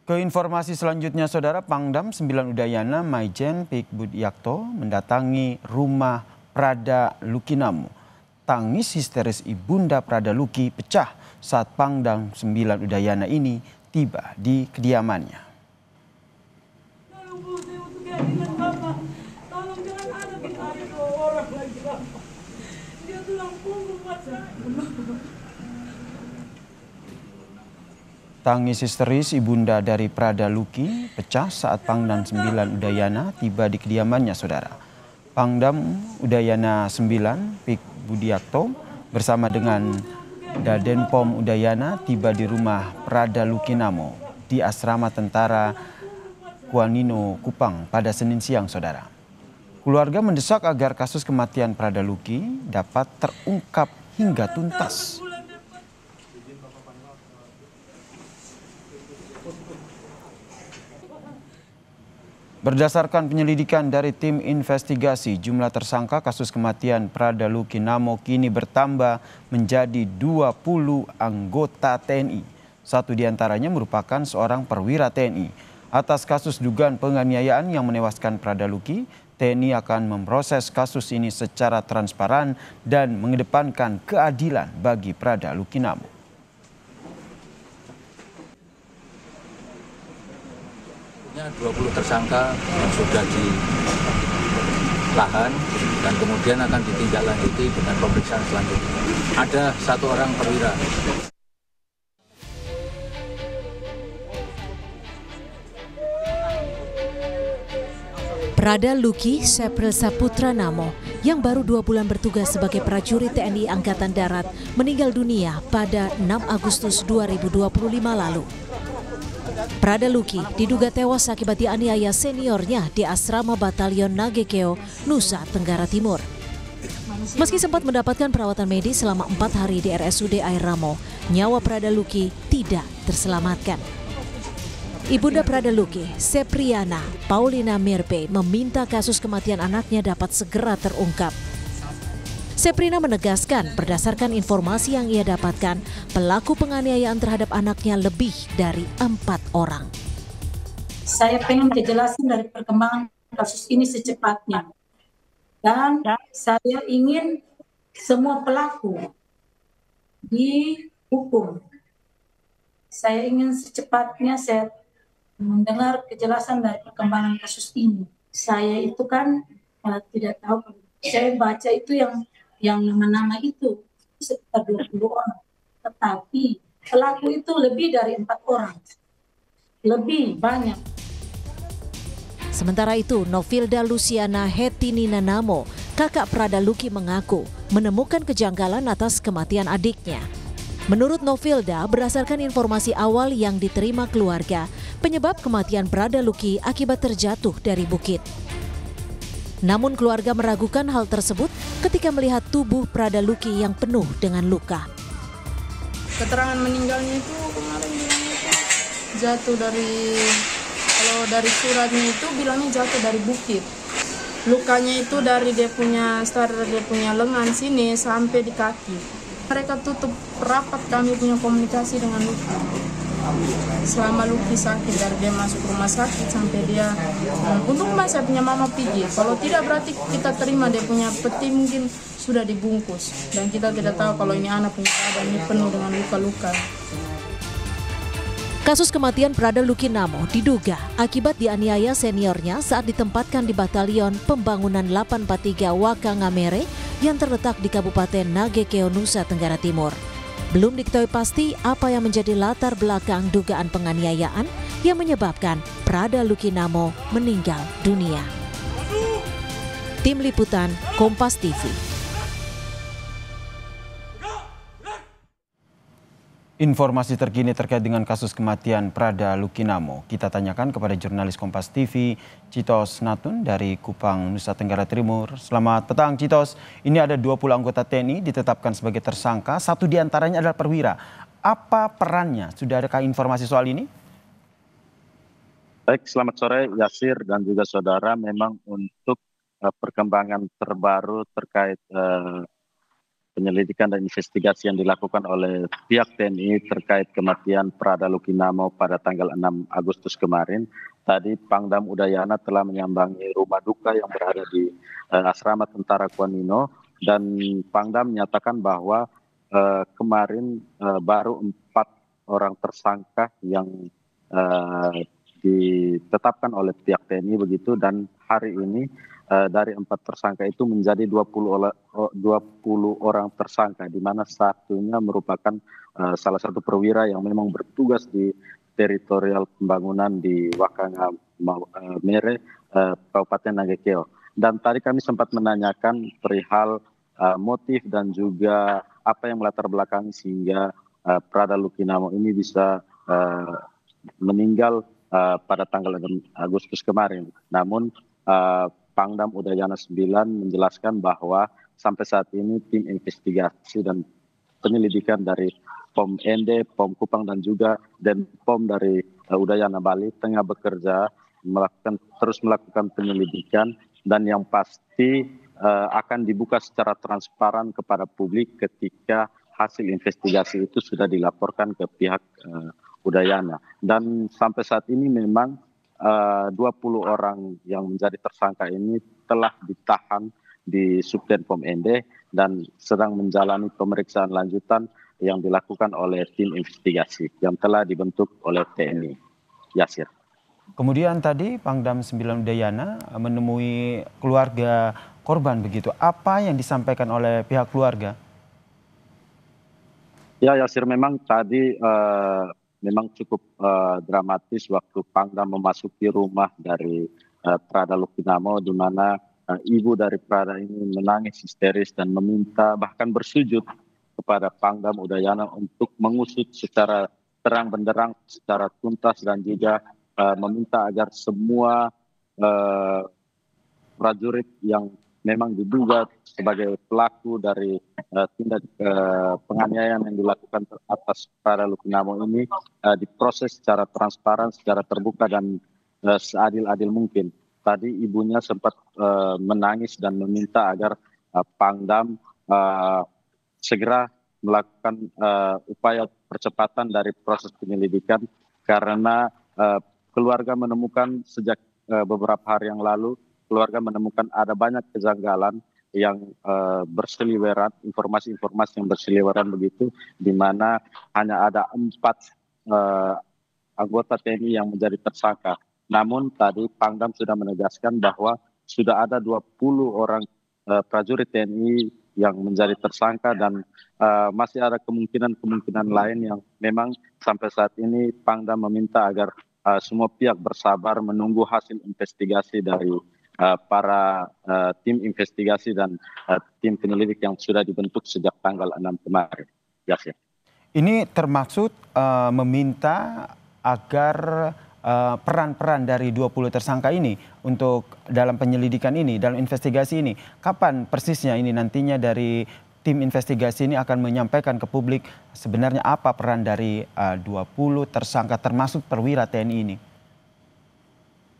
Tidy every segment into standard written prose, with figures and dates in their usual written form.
Ke informasi selanjutnya, Saudara, Pangdam 9 Udayana Maijen Pik Budiakto mendatangi rumah Prada Lukinamo. Tangis histeris ibunda Prada Luki pecah saat Pangdam 9 Udayana ini tiba di kediamannya. Tangis histeris ibunda dari Prada Luki pecah saat Pangdam 9 Udayana tiba di kediamannya, Saudara. Pangdam Udayana 9 Pik Budiakto bersama dengan Dadenpom Udayana tiba di rumah Prada Lukinamo di asrama tentara Kuanino Kupang pada Senin siang, Saudara. Keluarga mendesak agar kasus kematian Prada Luki dapat terungkap hingga tuntas. Berdasarkan penyelidikan dari tim investigasi, jumlah tersangka kasus kematian Prada Lukinamo kini bertambah menjadi 20 anggota TNI. Satu diantaranya merupakan seorang perwira TNI. Atas kasus dugaan penganiayaan yang menewaskan Prada Luki, TNI akan memproses kasus ini secara transparan dan mengedepankan keadilan bagi Prada Lukinamo. Nya 20 tersangka yang sudah ditahan dan kemudian akan ditindaklanjuti dengan pemeriksaan selanjutnya. Ada satu orang perwira. Prada Luki Sepril Saputra Namo yang baru 2 bulan bertugas sebagai prajurit TNI Angkatan Darat meninggal dunia pada 6 Agustus 2025 lalu. Prada Luki diduga tewas akibat dianiaya seniornya di asrama Batalion Nagekeo, Nusa Tenggara Timur. Meski sempat mendapatkan perawatan medis selama 4 hari di RSUD Air Ramo, nyawa Prada Luki tidak terselamatkan. Ibunda Prada Luki, Sepriana Paulina Mirpe, meminta kasus kematian anaknya dapat segera terungkap. Seprina menegaskan berdasarkan informasi yang ia dapatkan, pelaku penganiayaan terhadap anaknya lebih dari 4 orang. Saya pengen kejelasan dari perkembangan kasus ini secepatnya. Dan saya ingin semua pelaku dihukum. Saya ingin secepatnya saya mendengar kejelasan dari perkembangan kasus ini. Saya itu kan tidak tahu, saya baca itu yang nama-nama itu sekitar 20 orang. Tetapi pelaku itu lebih dari 4 orang. Lebih banyak. Sementara itu, Novilda Luciana Hetinina Namo, kakak Prada Luki, mengaku menemukan kejanggalan atas kematian adiknya. Menurut Novilda, berdasarkan informasi awal yang diterima keluarga, penyebab kematian Prada Luki akibat terjatuh dari bukit. Namun keluarga meragukan hal tersebut ketika melihat tubuh Prada Luki yang penuh dengan luka. Keterangan meninggalnya itu kemarin bilangnya itu jatuh dari, kalau dari suratnya itu bilangnya jatuh dari bukit. Lukanya itu dari dia punya lengan sini sampai di kaki. Mereka tutup rapat, kami punya komunikasi dengan Luki. Selama Luki sakit, dari dia masuk rumah sakit sampai dia untung saya punya mama pergi. Kalau tidak berarti kita terima dia punya peti mungkin sudah dibungkus dan kita tidak tahu kalau ini anak punya keadaan ini penuh dengan luka-luka. Kasus kematian Prada Lukinamo diduga akibat dianiaya seniornya saat ditempatkan di Batalion Pembangunan 843 Wakangamere yang terletak di Kabupaten Nagekeo, Nusa Tenggara Timur. Belum diketahui pasti apa yang menjadi latar belakang dugaan penganiayaan yang menyebabkan Prada Lukinamo meninggal dunia. Tim Liputan Kompas TV. Informasi terkini terkait dengan kasus kematian Prada Lukinamo kita tanyakan kepada jurnalis Kompas TV Citos Natun dari Kupang, Nusa Tenggara Timur. Selamat petang, Citos. Ini ada 20 anggota TNI ditetapkan sebagai tersangka, satu diantaranya adalah perwira. Apa perannya? Sudah adakah informasi soal ini? Baik, selamat sore Yasir dan juga saudara. Memang untuk perkembangan terbaru terkait penyelidikan dan investigasi yang dilakukan oleh pihak TNI terkait kematian Prada Lukinamo pada tanggal 6 Agustus kemarin. Tadi Pangdam Udayana telah menyambangi rumah duka yang berada di asrama tentara Kuanino, dan Pangdam menyatakan bahwa kemarin baru 4 orang tersangka yang ditetapkan oleh pihak TNI begitu, dan hari ini dari 4 tersangka itu menjadi 20 orang tersangka, di mana satunya merupakan salah satu perwira yang memang bertugas di teritorial pembangunan di Wakanga Mere, Kabupaten Nagekeo. Dan tadi kami sempat menanyakan perihal motif dan juga apa yang melatar belakang sehingga Prada Lukinamo ini bisa meninggal pada tanggal 6 Agustus kemarin. Namun Pangdam Udayana 9 menjelaskan bahwa sampai saat ini tim investigasi dan penyelidikan dari POM ND, POM Kupang dan juga Denpom dari Udayana Bali tengah bekerja terus melakukan penyelidikan, dan yang pasti akan dibuka secara transparan kepada publik ketika hasil investigasi itu sudah dilaporkan ke pihak Udayana. Dan sampai saat ini memang 20 orang yang menjadi tersangka ini telah ditahan di Subdenpom ND dan sedang menjalani pemeriksaan lanjutan yang dilakukan oleh tim investigasi yang telah dibentuk oleh TNI. Yasir. Kemudian tadi Pangdam 9 Udayana menemui keluarga korban begitu. Apa yang disampaikan oleh pihak keluarga? Ya Yasir, memang tadi memang cukup dramatis waktu Pangdam memasuki rumah dari Prada Lukinamo, di mana ibu dari Prada ini menangis histeris dan meminta, bahkan bersujud kepada Pangdam Udayana untuk mengusut secara terang benderang, secara tuntas, dan juga meminta agar semua prajurit yang memang diduga sebagai pelaku dari tindak penganiayaan yang dilakukan atas Prada Lukinamo ini diproses secara transparan, secara terbuka, dan seadil-adil mungkin. Tadi ibunya sempat menangis dan meminta agar Pangdam segera melakukan upaya percepatan dari proses penyelidikan, karena keluarga menemukan sejak beberapa hari yang lalu, keluarga menemukan ada banyak kejanggalan yang berseliweran, informasi-informasi yang berseliweran begitu, di mana hanya ada 4 anggota TNI yang menjadi tersangka. Namun tadi Pangdam sudah menegaskan bahwa sudah ada 20 orang prajurit TNI yang menjadi tersangka, dan masih ada kemungkinan lain yang memang sampai saat ini Pangdam meminta agar semua pihak bersabar menunggu hasil investigasi dari para tim investigasi dan tim penyelidik yang sudah dibentuk sejak tanggal 6 kemarin. Yasir. Ini termaksud meminta agar peran-peran dari 20 tersangka ini untuk dalam penyelidikan ini, dalam investigasi ini. Kapan persisnya ini nantinya dari tim investigasi ini akan menyampaikan ke publik sebenarnya apa peran dari 20 tersangka termasuk perwira TNI ini?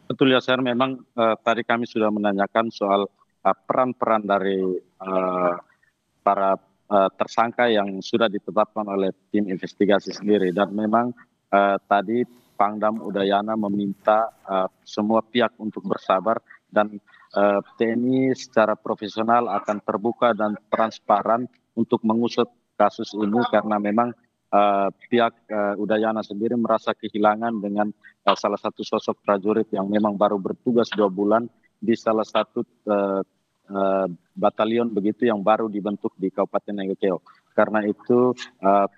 Betul ya, Sir. Memang tadi kami sudah menanyakan soal peran-peran dari para tersangka yang sudah ditetapkan oleh tim investigasi sendiri, dan memang tadi Pangdam Udayana meminta semua pihak untuk bersabar, dan TNI secara profesional akan terbuka dan transparan untuk mengusut kasus ini, karena memang pihak Udayana sendiri merasa kehilangan dengan salah satu sosok prajurit yang memang baru bertugas 2 bulan di salah satu batalion begitu yang baru dibentuk di Kabupaten Nagekeo. Karena itu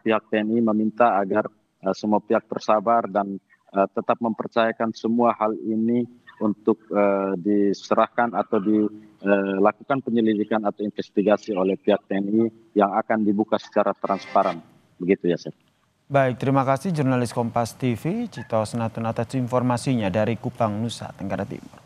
pihak TNI meminta agar semua pihak bersabar dan tetap mempercayakan semua hal ini untuk diserahkan atau dilakukan penyelidikan atau investigasi oleh pihak TNI yang akan dibuka secara transparan. Begitu ya, Sir. Baik, terima kasih jurnalis Kompas TV Cito Senatun atas informasinya dari Kupang, Nusa Tenggara Timur.